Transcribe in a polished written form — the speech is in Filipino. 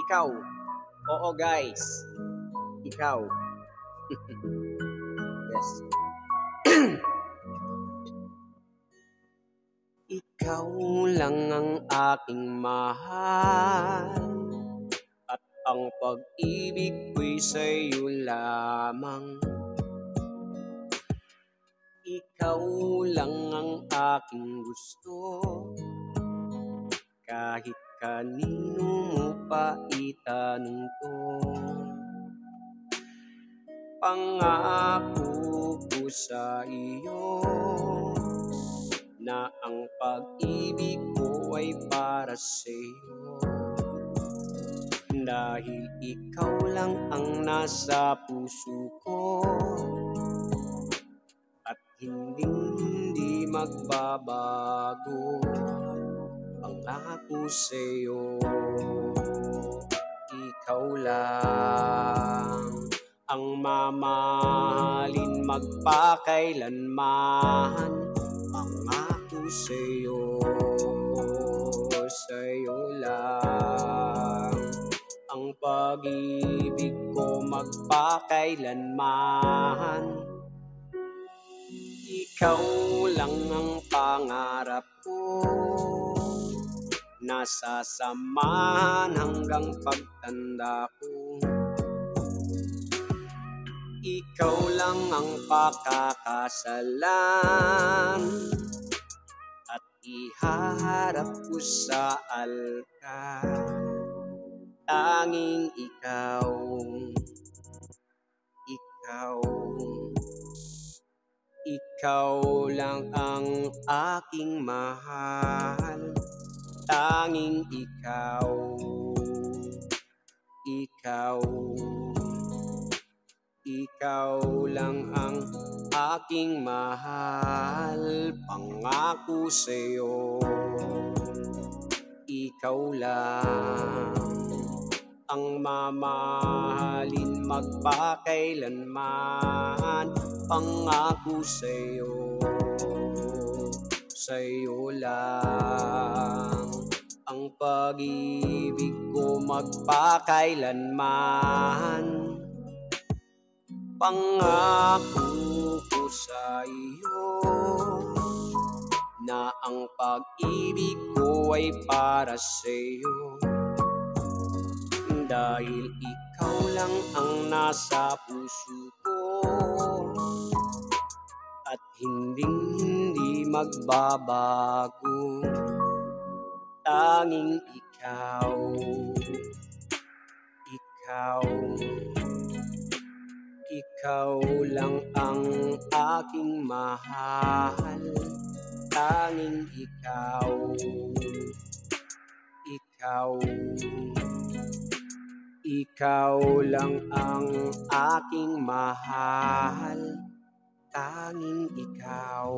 Ikaw. Oo, guys. Ikaw. Yes. Ikaw lang ang aking mahal, at ang pag-ibig ko'y sa'yo lamang. Ikaw lang ang aking gusto, kahit kanino mo pa itanong to. Pangako ko sa iyo na ang pag-ibig ko ay para sa'yo, dahil ikaw lang ang nasa puso ko, at hindi magbabago. Pangako sa'yo, ikaw lang ang mamahalin magpakailanman. Pangako sa'yo, sa'yo lang ang pag-ibig ko magpakailanman. Ikaw lang ang pangarap ko, nasasamahan hanggang pagtanda ko. Ikaw lang ang pakakasalan, at ihaharap ko sa altar. Tanging ikaw, ikaw, ikaw lang ang aking mahal. Tanging ikaw, ikaw, ikaw lang ang aking mahal. Pangako sa'yo, ikaw lang ang mamahalin magpakailanman. Pangako sa'yo, sa'yo lang ang pag-ibig ko magpakailanman. Pangako ko sa iyo na ang pag-ibig ko ay para sa iyo, dahil ikaw lang ang nasa puso ko, at hindi magbabago. Tanging ikaw, ikaw, ikaw lang ang aking mahal. Tanging ikaw, ikaw, ikaw lang ang aking mahal. Tanging ikaw.